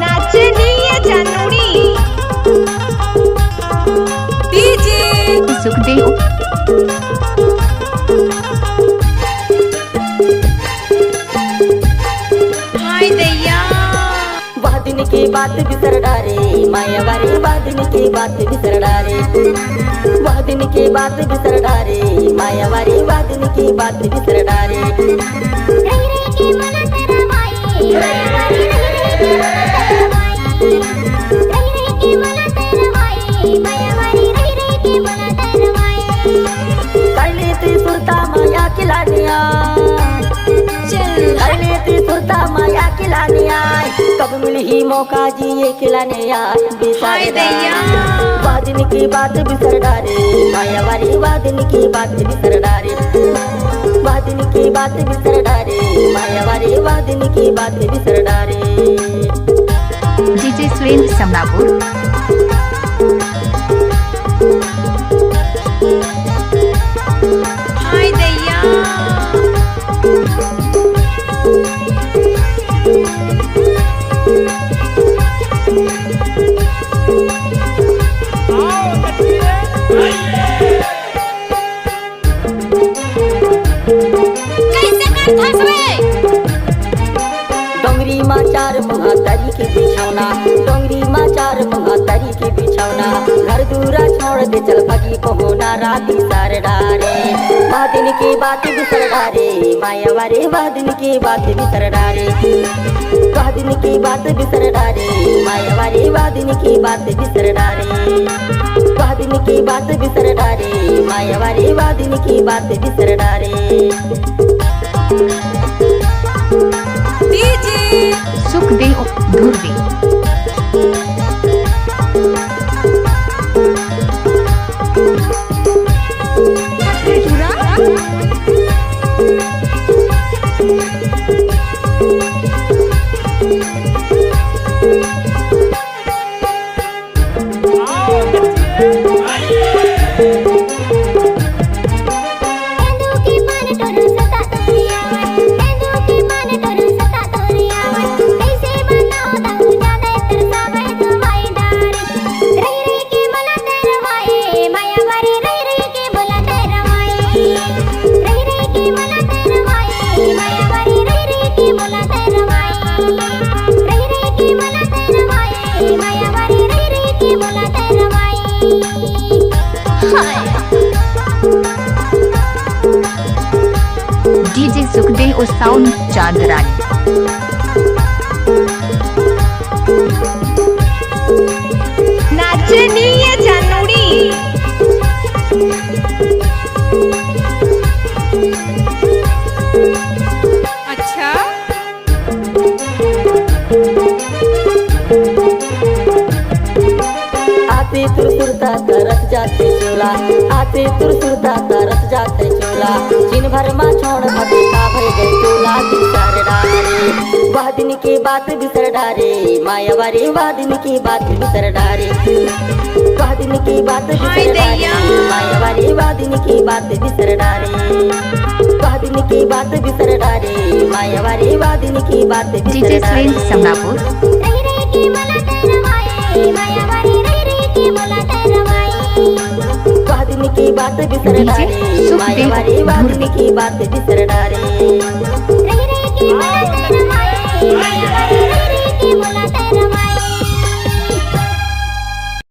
नाचनीय जानूड़ी DJ Sukhdev हाय दैया वादिन की बात बिसर डारे मायावारी वादिन की बात बिसर डारे वादिन की बात बिसर डारे मायावारी वादिन की बात बिसर डारे रही रही के मन तेरा माई मायावारी रही रही के मन तेरा माई मायावारी रही के मन तेरा माई करले ती सुरता माया खिलानिया करले ती सुरता माया खिलानिया कब मिली ही मौका जिए खिलाने हाय दैया वादिन की बात बिसर डारे मायावारी वादिन की बात बिसर डारे वादिन की बात बिसर डारे मायावारी वादिन की बात बिसर डारे डीजे सुरेंद्र समनापुर हाय दैया कैसे कर धस रे डोंगरी माँ चार महातारी की बिछौना डोंगरी माँ चार महातारी की बिछौना घर दूरा छोड़ दे चल भगी को होना राती सार डारे वादिन की बात बिसर डारे मायावारी वादिन की बात बिसर डारे वादिन की बात बिसर डारे मायावारी वादिन की बात बिसर डारे वादिन की बात बिसर डारे मायावारी वादिन की बात बिसर डारे डीजे सुखदेव धुर्वे तेंदू की मन टोर सता तोरिया तेंदू की मन टोर सता तोरिया कैसे मनाओ तू जाने तरसा मैं तुम्हारी डारे रही के बोला तेरा माई मायावारी रही के बोला तेरा माई रही के बोला तेरा माई मायावारी रही के बोला तेरा माई रही के बोला तेरा माई मायावारी रही के बोला तेरा माई हाय डीजे सुखदेव साउंड चांदरानी नाचनीय जानूड़ी अच्छा आते तुरसुरता तरस जाते चोला आते तुरसुरता तरस जाते चोला दिन भर माँ छोड़ भगे का भर गए चोला बिसर डारे वादिन की बात बिसर डारे मायावारी वादिन की बात बिसर डारे वादिन की बात हाय बिसर डारे दैया मायावारी वादिन की बात बिसर डारे वादिन की बात बिसर डारे मायावारी वादिन की बात डीजे बिसर सुरेंद्र डारे समनापुर रही के बोला तेरा माई मायावारी रही के बोला तेरा माई वादिन की बात बिसर डीजे डारे सुखदेव मायावारी वादिन की बात बिसर डारे